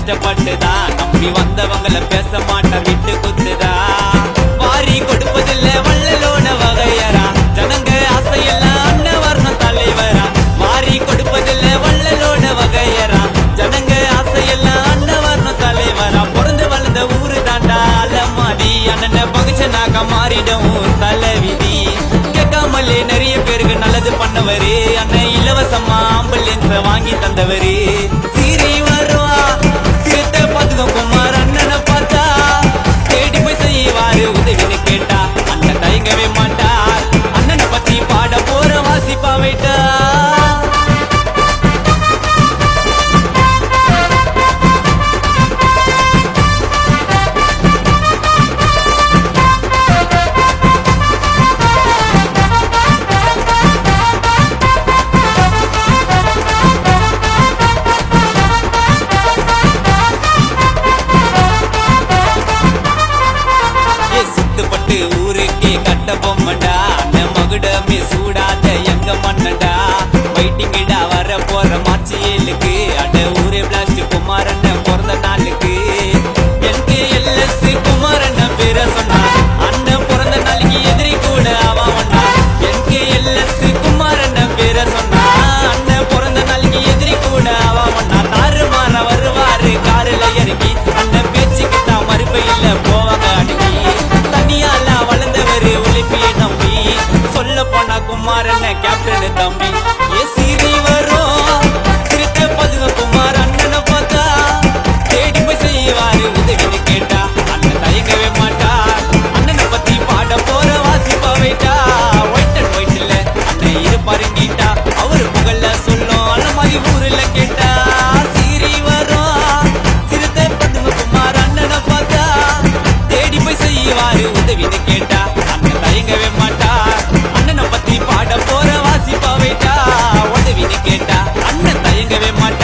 கஷ்டப்பட்டுதான் நம்பி வந்தவங்களை பேச மாட்ட விட்டு குத்துதா வாரி கொடுப்பதில்ல வள்ளலோட வகையரா ஜனங்க ஆசையெல்லாம் அண்ணன் வரணும் தலைவரா வாரி கொடுப்பதில்ல வள்ளலோட வகையரா ஜனங்க ஆசையெல்லாம் அண்ணன் வரணும் தலைவரா பிறந்து வளர்ந்த ஊரு தாண்டா அலமாதி அண்ணனை பகுச்சனாக மாறிடும் தலைவிதி கேட்காமலே நிறைய பேருக்கு நல்லது பண்ணவரு அண்ணன் இலவசமா ஆம்புலன்ஸ் வாங்கி தந்தவரு சீரி வருவா சிறுத்தை பதுகம் குமார் அண்ணனை பார்த்தா தேடி போய் செய்வாரு உதவின்னு கேட்டா அண்ணன் தயங்கவே மாட்டார் அண்ணனை பத்தி பாட போற வாசிப்பா வைட்டா ஊருக்கே கட்ட பொம்மண்டா அண்ணன் மகுடமே சூடாத எங்க மண்ணடா வெயிட்டிங்கடா வர போற மார்ச் 7க்கு அட ஊரே பிளாஸ்ட் குமாரண்ண பிறந்த நாளுக்கு NKLS குமாரண்ண பேர சொன்னா அண்ணன் பிறந்த நாளைக்கு எதிரி கூட அவன் வந்தா NKLS குமாரண்ண பேர சொன்னா அண்ணன் பிறந்த நாளைக்கு எதிரி கூட அவன் வந்தா தாறு மாற வருவாரு காரில் இறங்கி அண்ணன் பேச்சுக்கு தான் மறுப்பை இல்ல போவாங்க அடங்கி தனியால வளர்ந்தவரு ஒலிம்பியை நம்பி சொல்ல போனா குமாரண்ண கேப்டன் தம்பி ஏ சீரி வரும் சிறுத்தை பதுக குமார் அண்ணனை பார்த்தா தேடி போய் செய்வாரு உதவின்னு கேட்டா அண்ணன் தயங்கவே மாட்டார் அண்ணனை பத்தி பாட போற வாசிப்பா வைட்டா ஒயிட் அண்ட் ஒயிட் இல்ல அண்ணன் இருப்பாருங்கிட்டா அவரு புகழ்ல சொல்லும் அந்த மாதிரி ஊருல கேட்டா சீரி வரும் சிறுத்தை பதுக குமார் அண்ணனை பார்த்தா தேடி போய் செய்வாரு உதவின்னு கேட்டா அண்ணன் தயங்கவே மாட்டார் அண்ணனை பத்தி பாட போற வாசிப்பா வைட்டா உதவின்னு கேட்டா அண்ணன் தயங்கவே மாட்டார்